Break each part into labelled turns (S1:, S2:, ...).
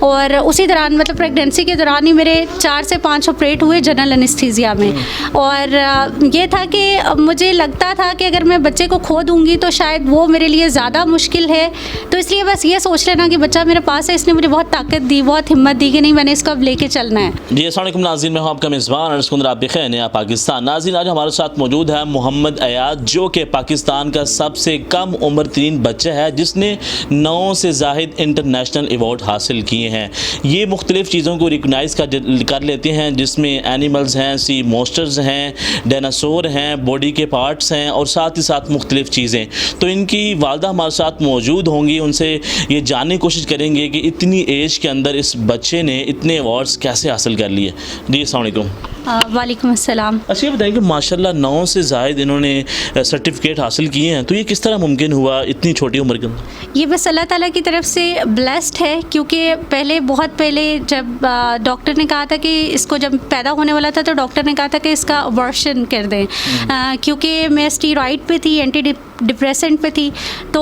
S1: और उसी दौरान मतलब प्रेगनेंसी के दौरान ही मेरे 4 से 5 ऑपरेट हुए जनरल एनेस्थीसिया में। और ये था कि मुझे लगता था कि अगर मैं बच्चे को खो दूँगी तो शायद वो मेरे लिए ज़्यादा मुश्किल है, तो इसलिए बस ये सोच लेना कि बच्चा मेरे पास है, इसने मुझे बहुत ताकत दी, बहुत हिम्मत दी कि नहीं मैंने इसको अब लेके चलना है।
S2: जी अस्सलाम वालेकुम नाज़रीन, मैं हूं आपका मेज़बान अरसकुंदर, आप देख रहे हैं नया पाकिस्तान। नाज़रीन आज हमारे साथ मौजूद है मोहम्मद अयाज, जो कि पाकिस्तान का सबसे कम उम्र तरीन बच्चा है जिसने 9 से ज़ाहिद इंटरनेशनल अवार्ड हासिल किए हैं। ये मुख्तलिफ़ चीज़ों को रिकगनाइज़ कर लेते हैं, जिसमें एनिमल्स हैं, सी मोस्टर्स हैं, डायनासोर हैं, बॉडी के पार्ट्स हैं और साथ ही साथ मुख्तलिफ़ चीज़ें। तो इनकी वालदा हमारे साथ मौजूद होंगी, उनसे ये जानने की कोशिश करेंगे कि इतनी एज के अंदर इस बच्चे ने इतने अवार्ड्स कैसे हासिल कर लिए। जी अस्सलाम वालेकुम।
S1: वालेकुम अस्सलाम।
S2: अच्छा ये बताएं कि माशाल्लाह 9 से ज़ायद इन्होंने सर्टिफिकेट हासिल किए हैं, तो ये किस तरह मुमकिन हुआ इतनी छोटी उम्र के अंदर?
S1: ये बस अल्लाह ताला की तरफ से ब्लेस्ड है, क्योंकि बहुत पहले जब डॉक्टर ने कहा था कि इसको जब पैदा होने वाला था तो डॉक्टर ने कहा था कि इसका अबॉर्शन कर दें, क्योंकि मैं स्टीरॉइड पे थी, एंटी डिप्रेसेंट पे थी, तो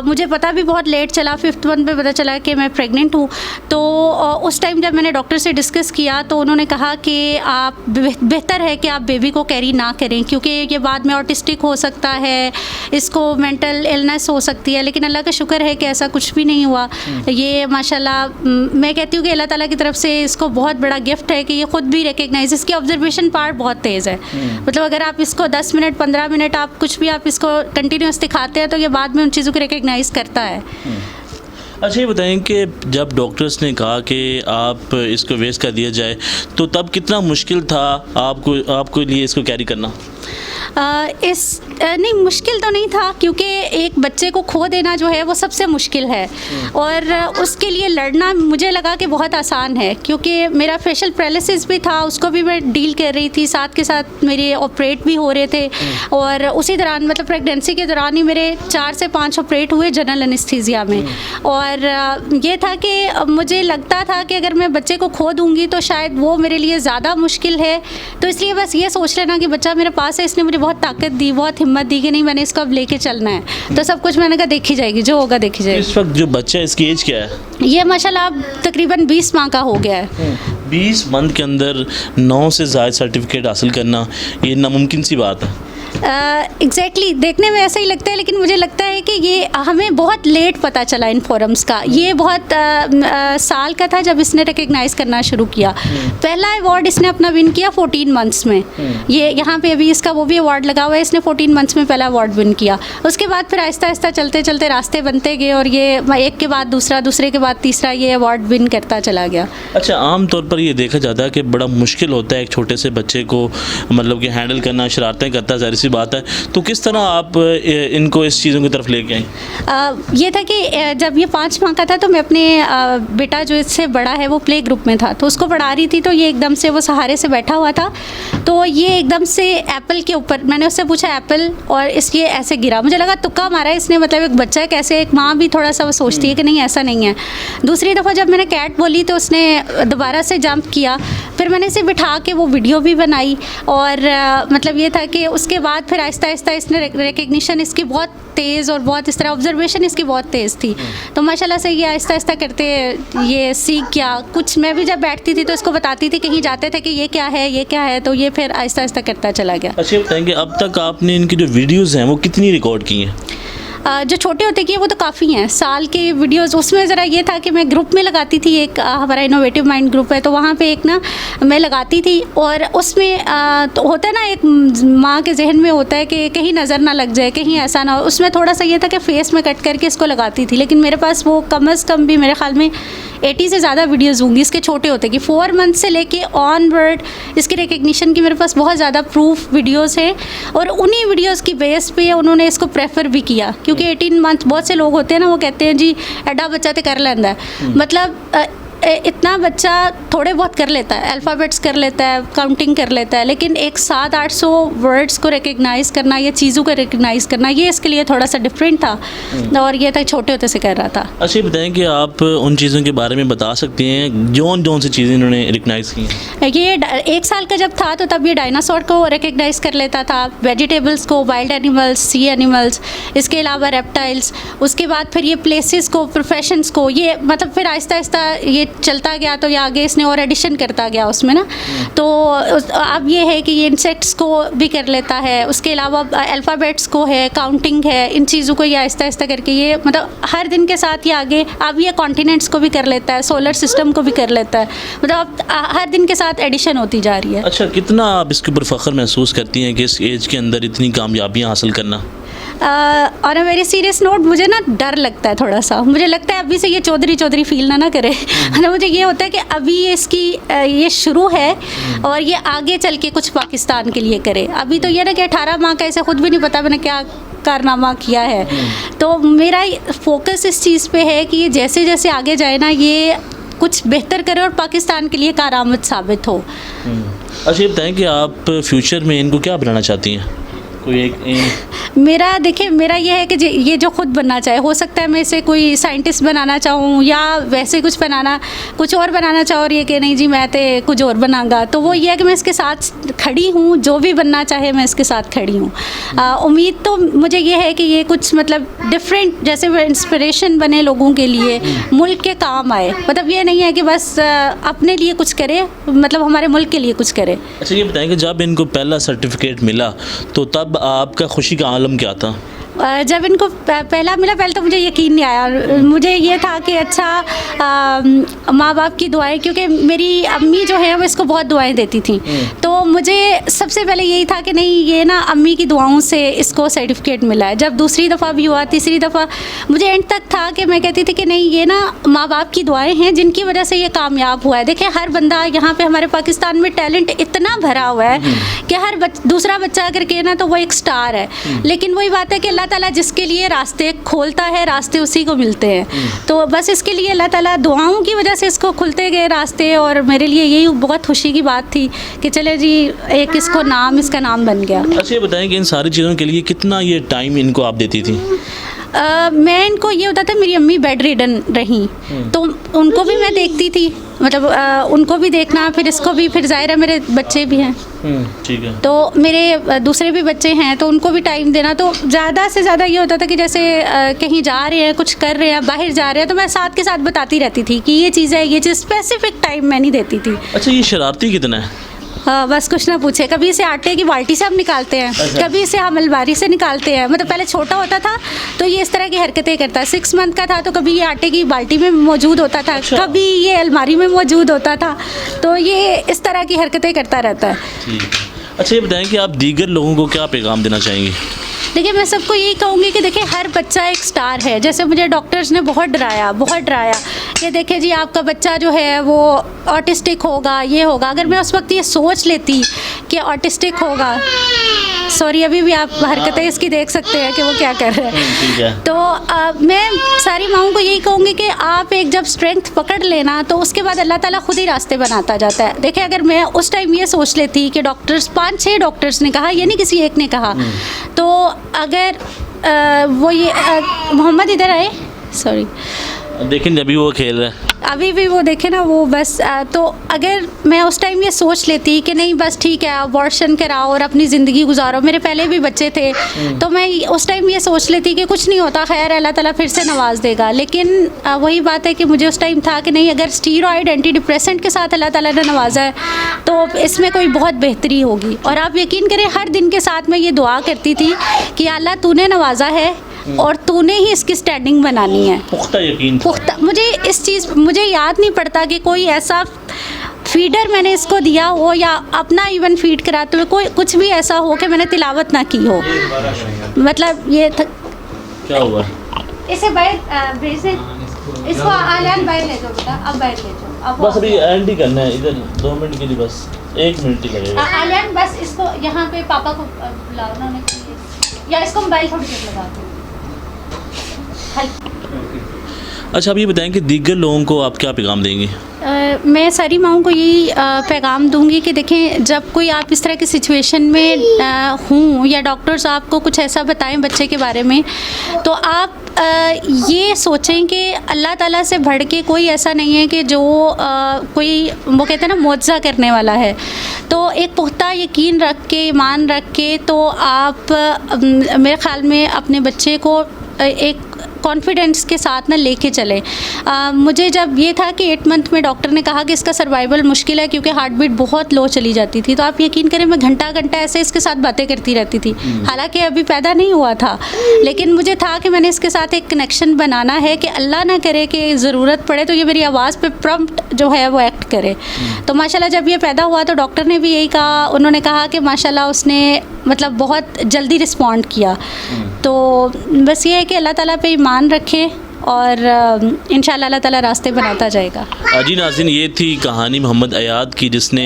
S1: मुझे पता भी बहुत लेट चला, 5th मंथ पे पता चला कि मैं प्रेग्नेंट हूँ। तो उस टाइम जब मैंने डॉक्टर से डिस्कस किया तो उन्होंने कहा कि आप बेहतर है कि आप बेबी को कैरी ना करें, क्योंकि ये बाद में ऑटिस्टिक हो सकता है, इसको मेंटल इलनेस हो सकती है। लेकिन अल्लाह का शुक्र है कि ऐसा कुछ भी नहीं हुआ। ये माशाल्लाह मैं कहती हूँ कि अल्लाह ताला की तरफ से इसको बहुत बड़ा गिफ्ट है कि ये ख़ुद भी रिकग्नाइज, इसकी ऑब्जर्वेशन पावर बहुत तेज़ है। मतलब अगर आप इसको 10 मिनट 15 मिनट आप कुछ भी आप इसको कंटिन्यूस दिखाते हैं तो ये बाद में उन चीज़ों को रिकग्नाइज करता है।
S2: अच्छा ये बताएं कि जब डॉक्टर्स ने कहा कि आप इसको वेस्ट कर दिया जाए तो तब कितना मुश्किल था आपको लिए इसको कैरी करना?
S1: नहीं मुश्किल तो नहीं था, क्योंकि एक बच्चे को खो देना जो है वो सबसे मुश्किल है और उसके लिए लड़ना मुझे लगा कि बहुत आसान है, क्योंकि मेरा फेशियल पैरालिसिस भी था, उसको भी मैं डील कर रही थी, साथ के साथ मेरे ऑपरेट भी हो रहे थे। और उसी दौरान मतलब प्रेगनेंसी के दौरान ही मेरे 4 से 5 ऑपरेट हुए जनरल एनेस्थीसिया में। और ये था कि मुझे लगता था कि अगर मैं बच्चे को खो दूँगी तो शायद वो मेरे लिए ज़्यादा मुश्किल है, तो इसलिए बस ये सोच लेना कि बच्चा मेरे पास है, इसने मुझे बहुत ताकत दी, बहुत हिम्मत दी कि नहीं मैंने इसको अब लेके चलना है। तो सब कुछ मैंने कहा देखी जाएगी, जो होगा देखी जाएगी।
S2: इस वक्त जो बच्चा है इसकी एज क्या है?
S1: ये माशाल्लाह अब तकरीबन 20 माह का हो गया है।
S2: 20 मंथ के अंदर 9 से ज़ायद सर्टिफिकेट हासिल करना ये नामुमकिन सी बात है।
S1: एग्जैक्टली देखने में ऐसा ही लगता है, लेकिन मुझे लगता है कि ये हमें बहुत लेट पता चला इन फोरम्स का। ये बहुत साल का था जब इसने रिकग्नाइज़ करना शुरू किया। पहला अवार्ड इसने अपना विन किया 14 मंथ्स में। ये यहाँ पे अभी इसका वो भी अवार्ड लगा हुआ है, इसने 14 मंथ्स में पहला अवार्ड विन किया। उसके बाद फिर आहिस्ता आहिस्ता चलते चलते रास्ते बनते गए और ये एक के बाद दूसरा, दूसरे के बाद तीसरा ये अवार्ड विन करता चला गया।
S2: अच्छा आम तौर पर ये देखा जाता है कि बड़ा मुश्किल होता है एक छोटे से बच्चे को मतलब कि हैंडल करना, शरारतें करता, ज़ाहिर सी बात है। तो किस तरह आप इनको इस चीज़ों की तरफ लेके आई?
S1: ये था कि जब ये 5 माह का था तो मैं अपने बेटा जो इससे बड़ा है वो प्ले ग्रुप में था, तो उसको पढ़ा रही थी, तो ये एकदम से वो सहारे से बैठा हुआ था, तो ये एकदम से एप्पल के ऊपर, मैंने उससे पूछा एप्पल, और इसलिए ऐसे गिरा। मुझे लगा तुक्का मारा है इसने, मतलब एक बच्चा कैसे, एक माँ भी थोड़ा सा वो सोचती है कि नहीं ऐसा नहीं है। दूसरी दफ़ा जब मैंने कैट बोली तो उसने दोबारा से जंप किया, फिर मैंने इसे बिठा के वो वीडियो भी बनाई। और मतलब ये था कि उसके बाद फिर आहिस्ता आहिस्ता इसने रिकग्निशन इसकी बहुत तेज़ और बहुत इस तरह ऑब्जर्वेशन इसकी बहुत तेज़ थी, तो माशाल्लाह से ये आहिस्ता आहिस्ता करते ये सीख गया। कुछ मैं भी जब बैठती थी तो इसको बताती थी, कहीं जाते थे कि ये क्या है ये क्या है, तो ये फिर आहिस्ता आहिस्ता करता चला गया।
S2: अच्छा बताएंगे अब तक आपने इनकी जो वीडियोज़ हैं वो कितनी रिकॉर्ड की हैं?
S1: जो छोटे होते किए वो तो काफ़ी हैं, साल के वीडियोस। उसमें ज़रा ये था कि मैं ग्रुप में लगाती थी, एक हमारा इनोवेटिव माइंड ग्रुप है, तो वहाँ पे एक ना मैं लगाती थी, और उसमें तो होता है ना एक माँ के जहन में होता है कि कहीं नज़र ना लग जाए, कहीं ऐसा ना हो। उसमें थोड़ा सा ये था कि फेस में कट करके इसको लगाती थी, लेकिन मेरे पास वो कम अज़ कम भी मेरे ख्याल में 80 से ज़्यादा वीडियोज़ होंगी इसके छोटे होते कि 4 मंथ से लेके ऑनवर्ड इसकी रिकग्निशन की मेरे पास बहुत ज़्यादा प्रूफ वीडियोज़ हैं। और उन्हीं वीडियोज़ की बेस पे उन्होंने इसको प्रेफर भी किया, क्योंकि 18 मंथ बहुत से लोग होते हैं ना, वो कहते हैं जी एडा बच्चा तो कर लेंदा है। मतलब इतना बच्चा थोड़े बहुत कर लेता है, अल्फ़ाबेट्स कर लेता है, काउंटिंग कर लेता है, लेकिन एक 700-800 वर्ड्स को रिकग्नाइज़ करना या चीज़ों को रिकग्नाइज़ करना, ये इसके लिए थोड़ा सा डिफरेंट था और ये तक छोटे होते से कर रहा था।
S2: अच्छा, ये बताएं कि आप उन चीज़ों के बारे में बता सकती हैं जौन सी चीज़ें इन्होंने रिकग्नाइज़ की?
S1: ये 1 साल का जब था तो तब ये डायनासोर को रिकग्नाइज़ कर लेता था, वेजिटेबल्स को, वाइल्ड एनिमल्स, सी एनिमल्स, इसके अलावा रेप्टाइल्स। उसके बाद फिर ये प्लेसेस को, प्रोफेशंस को, ये मतलब फिर आहिस्ता आहिस्ता ये चलता गया तो ये आगे इसने और एडिशन करता गया उसमें ना। तो अब ये है कि ये इंसेक्ट्स को भी कर लेता है, उसके अलावा अल्फ़ाबेट्स को है, काउंटिंग है, इन चीज़ों को ये आहिस्ता आहिस्ता करके ये मतलब हर दिन के साथ ये आगे, अब ये कॉन्टिनेंट्स को भी कर लेता है, सोलर सिस्टम को भी कर लेता है, मतलब अब हर दिन के साथ एडिशन होती जा रही है।
S2: अच्छा, कितना आप इसके ऊपर फ़ख्र महसूस करती हैं कि इस एज के अंदर इतनी कामयाबियाँ हासिल करना?
S1: और मेरी सीरियस नोट, मुझे ना डर लगता है थोड़ा सा, मुझे लगता है अभी से ये चौधरी फील ना करे। मतलब मुझे ये होता है कि अभी ये इसकी ये शुरू है और ये आगे चल के कुछ पाकिस्तान के लिए करे। अभी तो ये ना कि 18 माह का, इसे खुद भी नहीं पता मैंने क्या कारनामा किया है। तो मेरा फ्ोकस इस चीज़ पे है कि ये जैसे जैसे आगे जाए ना, ये कुछ बेहतर करे और पाकिस्तान के लिए कारआमद साबित हो।
S2: अच्छा, ये बताएं कि आप फ्यूचर में इनको क्या बनाना चाहती हैं? कोई एक
S1: मेरा देखिए, मेरा ये है कि ये जो खुद बनना चाहे, हो सकता है मैं इसे कोई साइंटिस्ट बनाना चाहूँ या वैसे कुछ और बनाना चाहूँ, और ये कि नहीं जी मैं तो कुछ और बनाऊंगा। तो वो ये है कि मैं इसके साथ खड़ी हूँ, जो भी बनना चाहे मैं इसके साथ खड़ी हूँ। उम्मीद तो मुझे ये है कि ये कुछ मतलब डिफरेंट, जैसे वो इंस्पिरेशन बने लोगों के लिए, मुल्क के काम आए। मतलब ये नहीं है कि बस अपने लिए कुछ करे, मतलब हमारे मुल्क के लिए कुछ करे।
S2: अच्छा, ये बताएं कि जब इनको पहला सर्टिफिकेट मिला तो तब आपका खुशी का आलम क्या था?
S1: जब इनको पहला मिला, पहले तो मुझे यकीन नहीं आया। मुझे ये था कि अच्छा माँ बाप की दुआएं, क्योंकि मेरी अम्मी जो है वो इसको बहुत दुआएं देती थी, तो मुझे सबसे पहले यही था कि नहीं ये ना अम्मी की दुआओं से इसको सर्टिफिकेट मिला है। जब दूसरी दफ़ा भी हुआ, तीसरी दफ़ा, मुझे एंड तक था कि मैं कहती थी कि नहीं ये ना माँ बाप की दुआएं हैं जिनकी वजह से ये कामयाब हुआ है। देखिए हर बंदा यहाँ पे हमारे पाकिस्तान में टैलेंट इतना भरा हुआ है कि हर दूसरा बच्चा अगर कहे ना तो वो एक स्टार है, लेकिन वही बात है कि अल्लाह ताला जिसके लिए रास्ते खोलता है, रास्ते उसी को मिलते हैं। तो बस इसके लिए अल्लाह ताला दुआओं की वजह से इसको खुलते गए रास्ते, और मेरे लिए यही बहुत खुशी की बात थी कि चले जी एक इसका नाम बन गया।
S2: अच्छा, ये बताएं कि इन सारी चीज़ों के लिए कितना ये टाइम इनको आप देती थी?
S1: मैं इनको ये होता था, मेरी अम्मी बेड रिडन रही तो उनको भी मैं देखती थी, मतलब उनको भी देखना, फिर इसको भी, फिर ज़ाहिर है मेरे बच्चे भी हैं,
S2: ठीक है,
S1: तो मेरे दूसरे भी बच्चे हैं तो उनको भी टाइम देना। तो ज़्यादा से ज़्यादा ये होता था कि जैसे कहीं जा रहे हैं, कुछ कर रहे हैं, बाहर जा रहे हैं, तो मैं साथ के साथ बताती रहती थी कि ये चीज़ है, ये चीज़, स्पेसिफिक टाइम मैं नहीं देती थी।
S2: अच्छा, ये शरारती कितना है?
S1: बस कुछ ना पूछे, कभी इसे आटे की बाल्टी से हम निकालते हैं, कभी इसे हम अलमारी से निकालते हैं। मतलब पहले छोटा होता था तो ये इस तरह की हरकतें करता है, 6 मंथ का था तो कभी ये आटे की बाल्टी में मौजूद होता था, कभी ये अलमारी में मौजूद होता था, तो ये इस तरह की हरकतें करता रहता है।
S2: ठीक है। अच्छा, ये बताएं कि आप दीगर लोगों को क्या पैगाम देना चाहेंगे?
S1: देखिए मैं सबको यही कहूँगी कि देखिए हर बच्चा एक स्टार है। जैसे मुझे डॉक्टर्स ने बहुत डराया कि देखिए जी आपका बच्चा जो है वो ऑटिस्टिक होगा, ये होगा। अगर मैं उस वक्त ये सोच लेती कि ऑटिस्टिक होगा, सॉरी अभी भी आप हरकतें इसकी देख सकते हैं कि वो क्या कर रहे हैं, तो मैं सारी माँओं को यही कहूँगी कि आप एक जब स्ट्रेंथ पकड़ लेना तो उसके बाद अल्लाह ताला खुद ही रास्ते बनाता जाता है। देखिए अगर मैं उस टाइम ये सोच लेती कि डॉक्टर्स 5-6 डॉक्टर्स ने कहा, ये नहीं किसी एक ने कहा, तो अगर वो ये मोहम्मद इधर आए, सॉरी
S2: देखें अभी वो खेल रहा है,
S1: अभी भी वो देखे ना वो बस तो अगर मैं उस टाइम ये सोच लेती कि नहीं बस ठीक है अबॉर्शन कराओ और अपनी ज़िंदगी गुजारो, मेरे पहले भी बच्चे थे, तो मैं उस टाइम ये सोच लेती कि कुछ नहीं होता, खैर अल्लाह ताला फिर से नवाज देगा। लेकिन वही बात है कि मुझे उस टाइम था कि नहीं, अगर स्टीरॉयड एंटी डिप्रेसेंट के साथ अल्लाह ताला ने नवाजा है तो इसमें कोई बहुत बेहतरी होगी। और आप यकीन करें हर दिन के साथ मैं ये दुआ करती थी कि अल्लाह तूने नवाजा है और तूने ही इसकी स्टैंडिंग बनानी है।
S2: पुख्ता यकीन,
S1: पुख्ता। मुझे इस चीज़, मुझे याद नहीं पड़ता कि कोई ऐसा फीडर मैंने इसको दिया हो या अपना इवन फीड कराते हुए कोई कुछ भी ऐसा हो कि मैंने तिलावत ना की हो। मतलब ये
S2: क्या हुआ,
S1: इसे बाहर भेज दे, इसको आलियान बाहर ले जाओ बेटा, अब बाहर ले जाओ,
S2: बस अभी एंड ही करना है, इधर 2 मिनट के लिए, बस 1 मिनट ही लगेगा।
S1: आलियान बस इसको यहाँ पे पापा को बुलाओ ना, या इसको मोबाइल थोड़ी देर लगा दो।
S2: अच्छा, अब ये बताएं कि दीगर लोगों को आप क्या पैगाम देंगे?
S1: मैं सारी माओं को यही पैगाम दूंगी कि देखें, जब कोई आप इस तरह की सिचुएशन में हूँ या डॉक्टर्स आपको कुछ ऐसा बताएं बच्चे के बारे में, तो आप ये सोचें कि अल्लाह ताला से बढ़ के कोई ऐसा नहीं है कि जो कोई वो कहते हैं ना मुआवजा करने वाला है। तो एक पुख्ता यकीन रख के, ईमान रख के, तो आप मेरे ख़्याल में अपने बच्चे को एक कॉन्फिडेंस के साथ ना लेके चले। मुझे जब ये था कि 8 मंथ में डॉक्टर ने कहा कि इसका सर्वाइवल मुश्किल है क्योंकि हार्ट बीट बहुत लो चली जाती थी, तो आप यकीन करें मैं घंटा घंटा ऐसे इसके साथ बातें करती रहती थी। हालांकि अभी पैदा नहीं हुआ था, लेकिन मुझे था कि मैंने इसके साथ एक कनेक्शन बनाना है कि अल्लाह ना करे कि ज़रूरत पड़े तो ये मेरी आवाज़ पे प्रॉम्प्ट जो है वो एक्ट करे। तो माशाल्लाह जब ये पैदा हुआ तो डॉक्टर ने भी यही कहा, उन्होंने कहा कि माशाल्लाह उसने मतलब बहुत जल्दी रिस्पॉन्ड किया। तो बस ये है कि अल्लाह ताला पे ईमान रखें और इंशाल्लाह अल्लाह ताला रास्ते बनाता जाएगा।
S2: जी नाज़रीन, ये थी कहानी मोहम्मद अयाद की, जिसने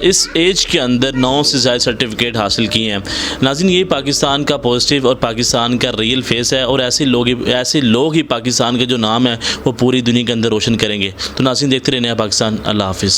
S2: इस एज के अंदर 9 से ज़्यादा सर्टिफिकेट हासिल किए हैं। नाज़रीन, ये पाकिस्तान का पॉजिटिव और पाकिस्तान का रियल फेस है, और ऐसे लोग ही पाकिस्तान का जो नाम है वो पूरी दुनिया के अंदर रोशन करेंगे। तो नाज़रीन, देखते रहने पाकिस्तान। अल्लाह हाफिज़।